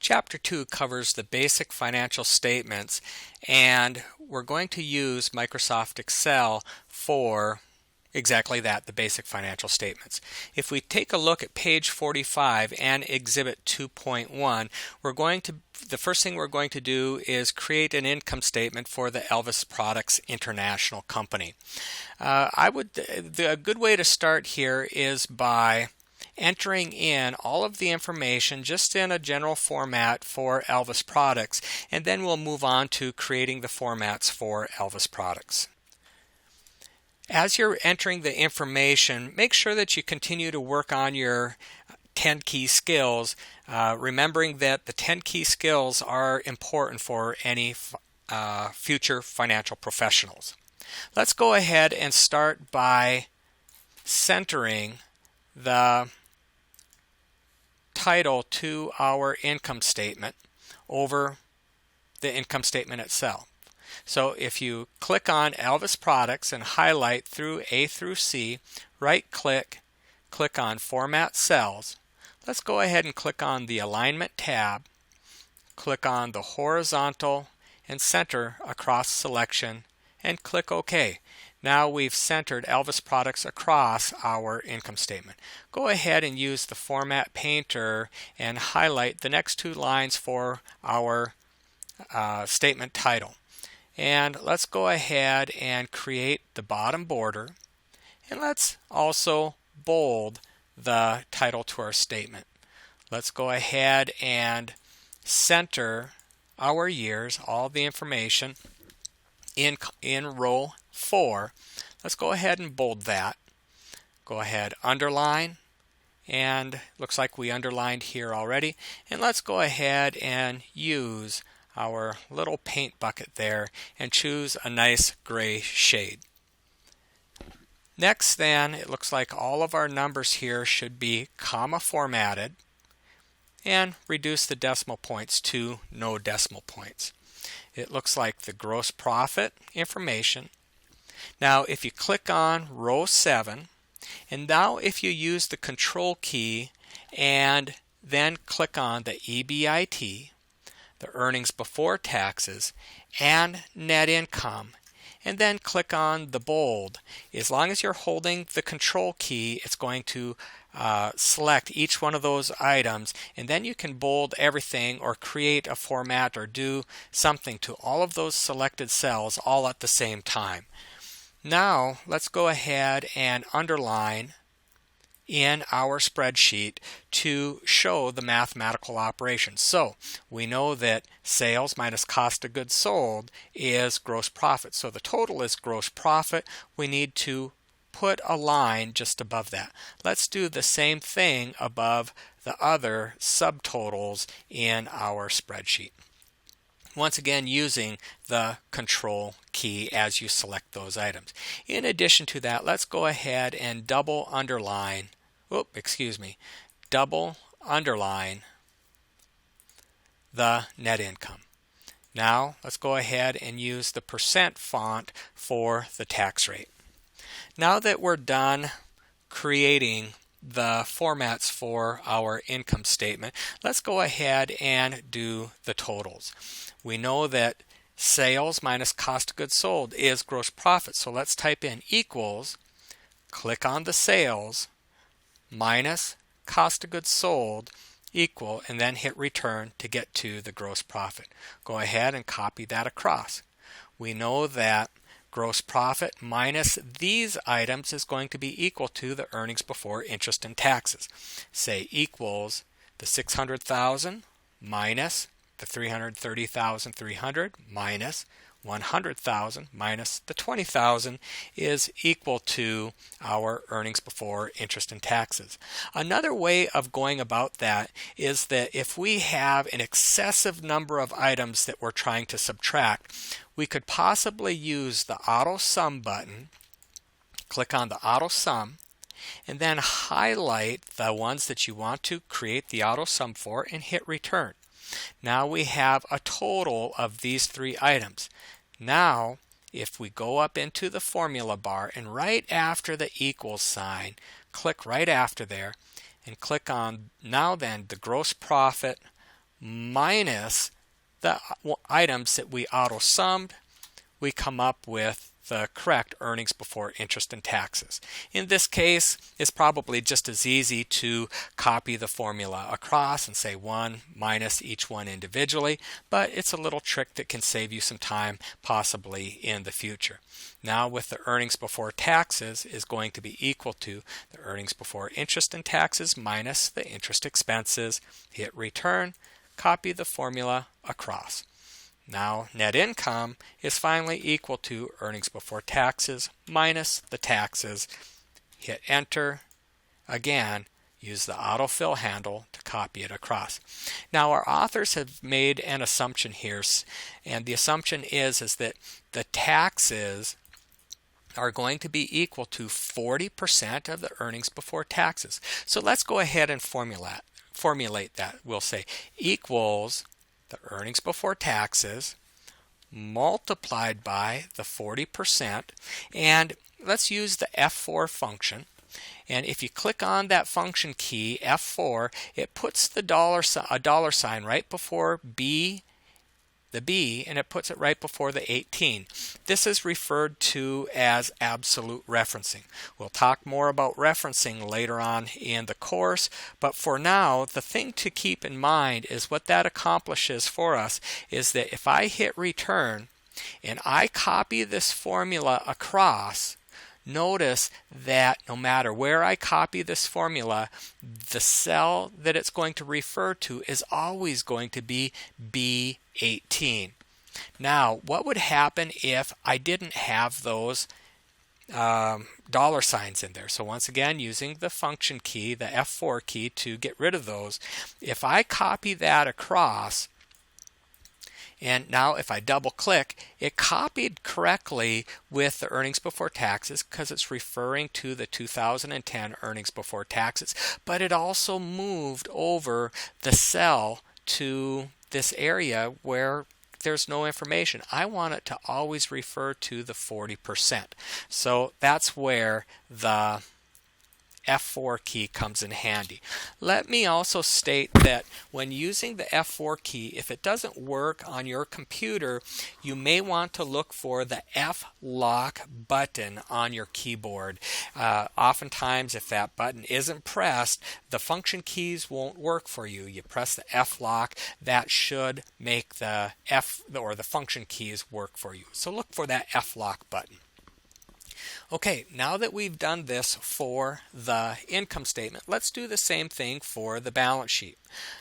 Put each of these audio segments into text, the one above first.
Chapter 2 covers the basic financial statements, and we're going to use Microsoft Excel for exactly that, the basic financial statements. If we take a look at page 45 and Exhibit 2.1, the first thing we're going to do is create an income statement for the Elvis Products International Company. A good way to start here is by entering in all of the information just in a general format for Elvis Products, and then we'll move on to creating the formats for Elvis Products. As you're entering the information, make sure that you continue to work on your 10 key skills, remembering that the 10 key skills are important for any future financial professionals. Let's go ahead and start by centering the title to our income statement over the income statement itself. So if you click on Elvis Products and highlight through A through C, right click on Format Cells. Let's go ahead and click on the Alignment tab, click on the Horizontal and Center Across selection, and click OK. Now we've centered Elvis Products across our income statement. Go ahead and use the Format Painter and highlight the next two lines for our statement title. And let's go ahead and create the bottom border, and let's also bold the title to our statement. Let's go ahead and center our years, all the information in row 4. Let's go ahead and bold that. Go ahead, underline, and looks like we underlined here already. And let's go ahead and use our little paint bucket there and choose a nice gray shade. Next then, it looks like all of our numbers here should be comma formatted, and reduce the decimal points to no decimal points. It looks like the gross profit information. Now if you click on row 7, and now if you use the control key and then click on the EBIT, the earnings before taxes, and net income, and then click on the bold. As long as you're holding the control key, it's going to select each one of those items, and then you can bold everything or create a format or do something to all of those selected cells all at the same time. Now let's go ahead and underline in our spreadsheet to show the mathematical operations. So we know that sales minus cost of goods sold is gross profit. So the total is gross profit. We need to put a line just above that. Let's do the same thing above the other subtotals in our spreadsheet. Once again, using the control key as you select those items. In addition to that, let's go ahead and double underline the net income. Now let's go ahead and use the % font for the tax rate. Now that we're done creating the formats for our income statement, let's go ahead and do the totals. We know that sales minus cost of goods sold is gross profit, so let's type in equals, click on the sales, minus cost of goods sold, equal, and then hit return to get to the gross profit. Go ahead and copy that across. We know that gross profit minus these items is going to be equal to the earnings before interest and taxes. Say equals the 600,000 minus the 330,300 minus 100,000 minus the 20,000 is equal to our earnings before interest and taxes. Another way of going about that is that if we have an excessive number of items that we're trying to subtract, we could possibly use the auto sum button, click on the auto sum, and then highlight the ones that you want to create the auto sum for and hit return. Now we have a total of these 3 items. Now if we go up into the formula bar and right after the equals sign, click right after there and click on now then the gross profit minus the items that we auto-summed, we come up with the correct earnings before interest and taxes. In this case, it's probably just as easy to copy the formula across and say 1 minus each one individually, but it's a little trick that can save you some time possibly in the future. Now with the earnings before taxes is going to be equal to the earnings before interest and taxes minus the interest expenses. Hit return, copy the formula across. Now net income is finally equal to earnings before taxes minus the taxes. Hit enter. Again, use the autofill handle to copy it across. Now our authors have made an assumption here, and the assumption is that the taxes are going to be equal to 40% of the earnings before taxes. So let's go ahead and formulate that. We'll say equals the earnings before taxes multiplied by the 40%, and let's use the F4 function. And if you click on that function key, F4, it puts a dollar sign right before the B, and it puts it right before the 18. This is referred to as absolute referencing. We'll talk more about referencing later on in the course, but for now, the thing to keep in mind is what that accomplishes for us is that if I hit return and I copy this formula across, notice that no matter where I copy this formula, the cell that it's going to refer to is always going to be B18. Now, what would happen if I didn't have those dollar signs in there? So once again, using the function key, the F4 key, to get rid of those, if I copy that across, and now if I double click, it copied correctly with the earnings before taxes because it's referring to the 2010 earnings before taxes. But it also moved over the cell to this area where there's no information. I want it to always refer to the 40%. So that's where the F4 key comes in handy. Let me also state that when using the F4 key, if it doesn't work on your computer, you may want to look for the F lock button on your keyboard. Oftentimes, if that button isn't pressed, the function keys won't work for you. You press the F lock, that should make the F or the function keys work for you. So look for that F lock button. Okay, now that we've done this for the income statement, let's do the same thing for the balance sheet.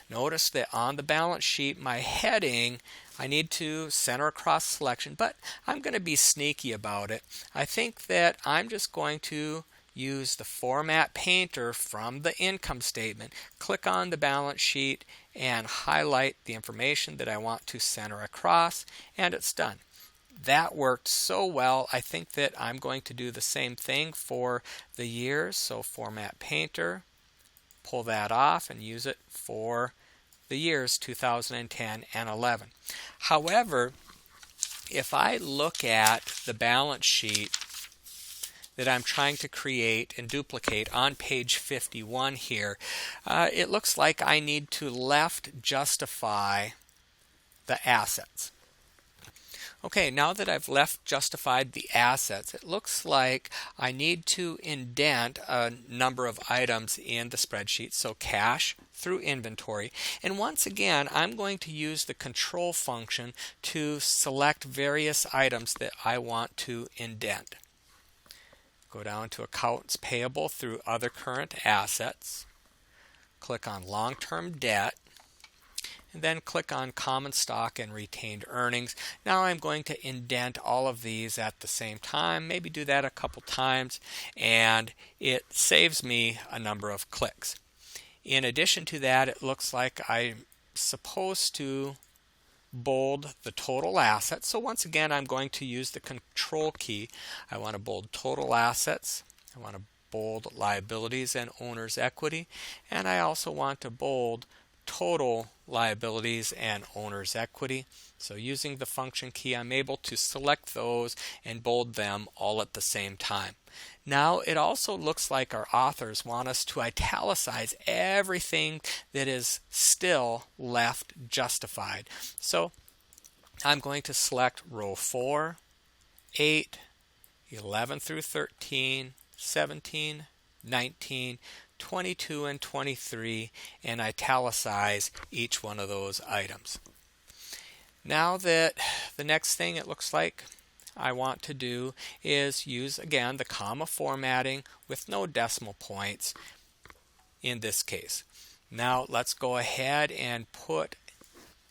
Notice that on the balance sheet, my heading, I need to center across selection, but I'm going to be sneaky about it. I think that I'm just going to use the Format Painter from the income statement, click on the balance sheet, and highlight the information that I want to center across, and it's done. That worked so well, I think that I'm going to do the same thing for the years. So Format Painter, pull that off and use it for the years 2010 and 11. However, if I look at the balance sheet that I'm trying to create and duplicate on page 51 here, it looks like I need to left justify the assets. Okay, now that I've left justified the assets, it looks like I need to indent a number of items in the spreadsheet, so cash through inventory. And once again, I'm going to use the control function to select various items that I want to indent. Go down to accounts payable through other current assets, click on long-term debt, and then click on common stock and retained earnings. Now I'm going to indent all of these at the same time, maybe do that a couple times, and it saves me a number of clicks. In addition to that, it looks like I'm supposed to bold the total assets. So once again, I'm going to use the control key. I want to bold total assets. I want to bold liabilities and owner's equity, and I also want to bold total liabilities and owner's equity. So using the function key, I'm able to select those and bold them all at the same time. Now it also looks like our authors want us to italicize everything that is still left justified. So I'm going to select row 4, 8, 11 through 13, 17, 19, 22, and 23, and italicize each one of those items. Now that the next thing it looks like I want to do is use again the comma formatting with no decimal points in this case. Now let's go ahead and put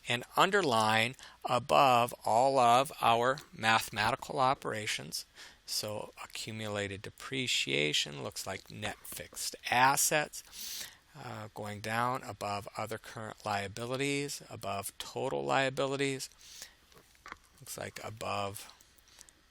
an underline above all of our mathematical operations. So accumulated depreciation looks like net fixed assets. Going down above other current liabilities, above total liabilities, looks like above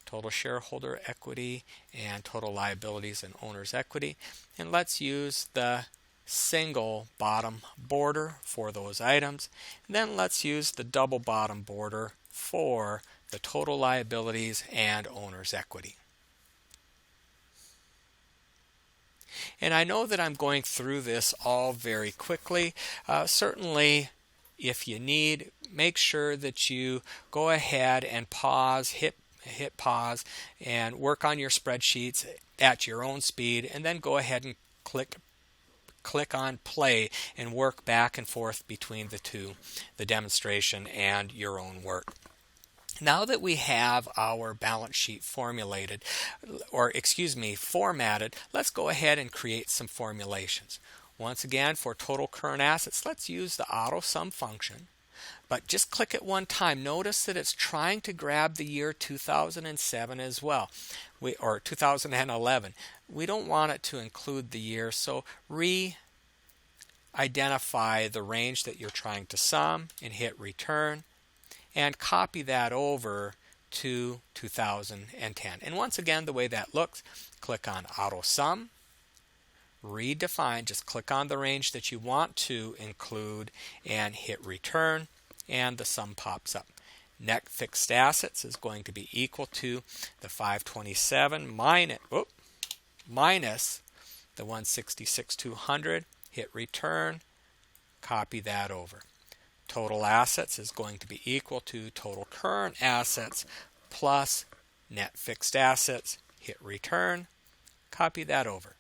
total shareholder equity and total liabilities and owner's equity. And let's use the single bottom border for those items. And then let's use the double bottom border for the total liabilities and owner's equity. And I know that I'm going through this all very quickly. Certainly, if you need, make sure that you go ahead and pause, hit pause, and work on your spreadsheets at your own speed, and then go ahead and click on play and work back and forth between the two, the demonstration and your own work. Now that we have our balance sheet formatted, let's go ahead and create some formulations. Once again, for total current assets, let's use the auto sum function. But just click it one time. Notice that it's trying to grab the year 2007 as well, or 2011. We don't want it to include the year, so re-identify the range that you're trying to sum and hit return, and copy that over to 2010. And once again, the way that looks, click on Auto Sum, redefine, just click on the range that you want to include and hit return, and the sum pops up. Net fixed assets is going to be equal to the 527 minus the 166,200, hit return, copy that over. Total assets is going to be equal to total current assets plus net fixed assets, hit return, copy that over.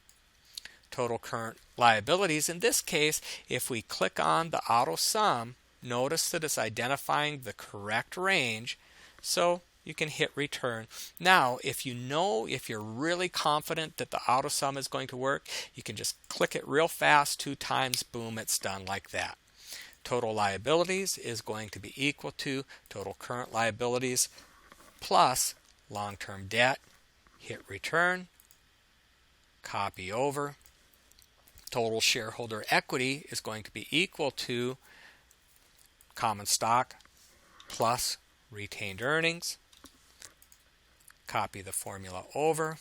Total current liabilities, in this case, if we click on the auto sum, notice that it's identifying the correct range, so you can hit return. Now, if you're really confident that the auto sum is going to work, you can just click it real fast 2 times, boom, it's done like that. Total liabilities is going to be equal to total current liabilities plus long-term debt. Hit return, copy over. Total shareholder equity is going to be equal to common stock plus retained earnings. Copy the formula over.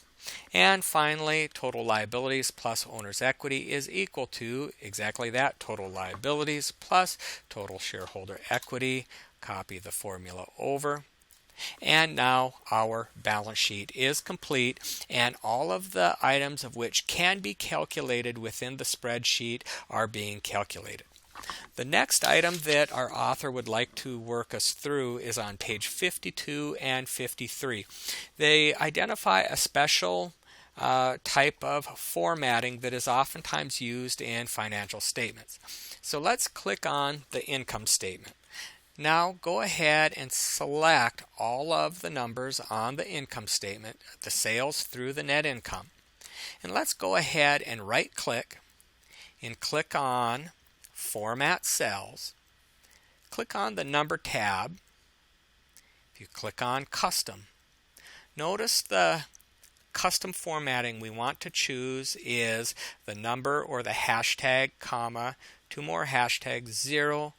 And finally, total liabilities plus owner's equity is equal to exactly that, total liabilities plus total shareholder equity. Copy the formula over. And now our balance sheet is complete, and all of the items of which can be calculated within the spreadsheet are being calculated. The next item that our author would like to work us through is on page 52 and 53. They identify a special type of formatting that is oftentimes used in financial statements. So let's click on the income statement. Now go ahead and select all of the numbers on the income statement, the sales through the net income. And let's go ahead and right click and click on Format Cells. Click on the Number tab. If you click on Custom, notice the custom formatting we want to choose is the number or the hashtag, comma, 2 more hashtags, 0,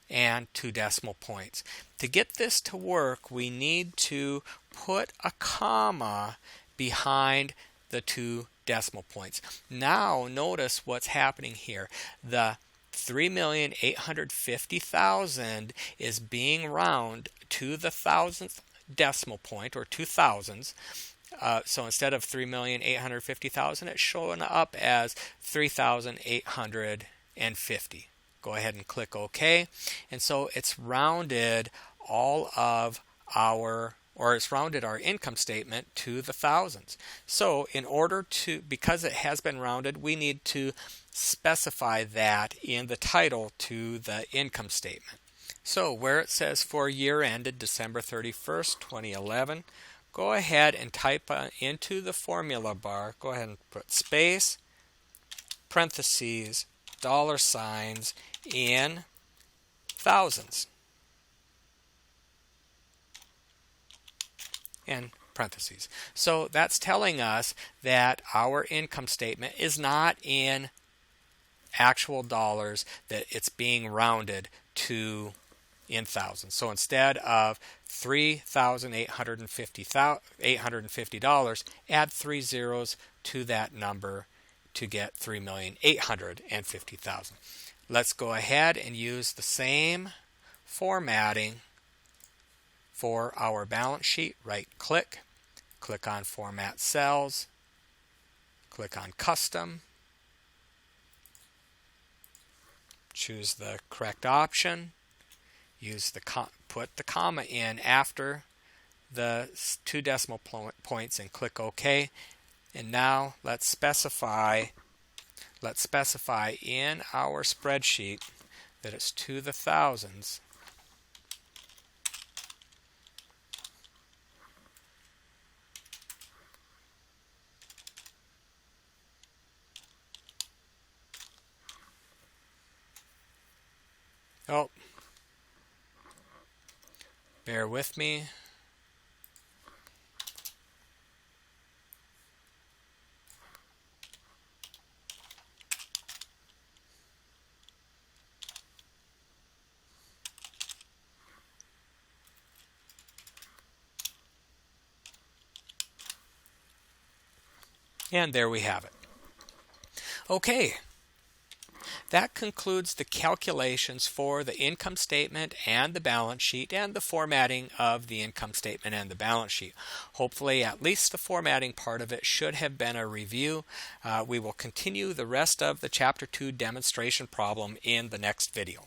and 2 decimal points. To get this to work, we need to put a comma behind the 2 decimal points. Now notice what's happening here. The 3,850,000 is being rounded to the thousandth decimal point, or 2,000s. So instead of 3,850,000, it's showing up as 3,850. Go ahead and click OK. And so it's rounded it's rounded our income statement to the thousands. So in order to, because it has been rounded, we need to specify that in the title to the income statement. So where it says for year ended December 31st, 2011, go ahead and type into the formula bar, go ahead and put space, parentheses, dollar signs in thousands, and parentheses. So that's telling us that our income statement is not in actual dollars, that it's being rounded to in thousands. So instead of $3,850, add 3 zeros to that number to get 3,850,000. Let's go ahead and use the same formatting for our balance sheet. Right click, click on Format Cells, click on Custom, choose the correct option, put the comma in after the 2 decimal points and click OK. And now let's specify in our spreadsheet that it's to the thousands. Oh, bear with me. And there we have it. Okay. That concludes the calculations for the income statement and the balance sheet, and the formatting of the income statement and the balance sheet. Hopefully, at least the formatting part of it should have been a review. We will continue the rest of the Chapter 2 demonstration problem in the next video.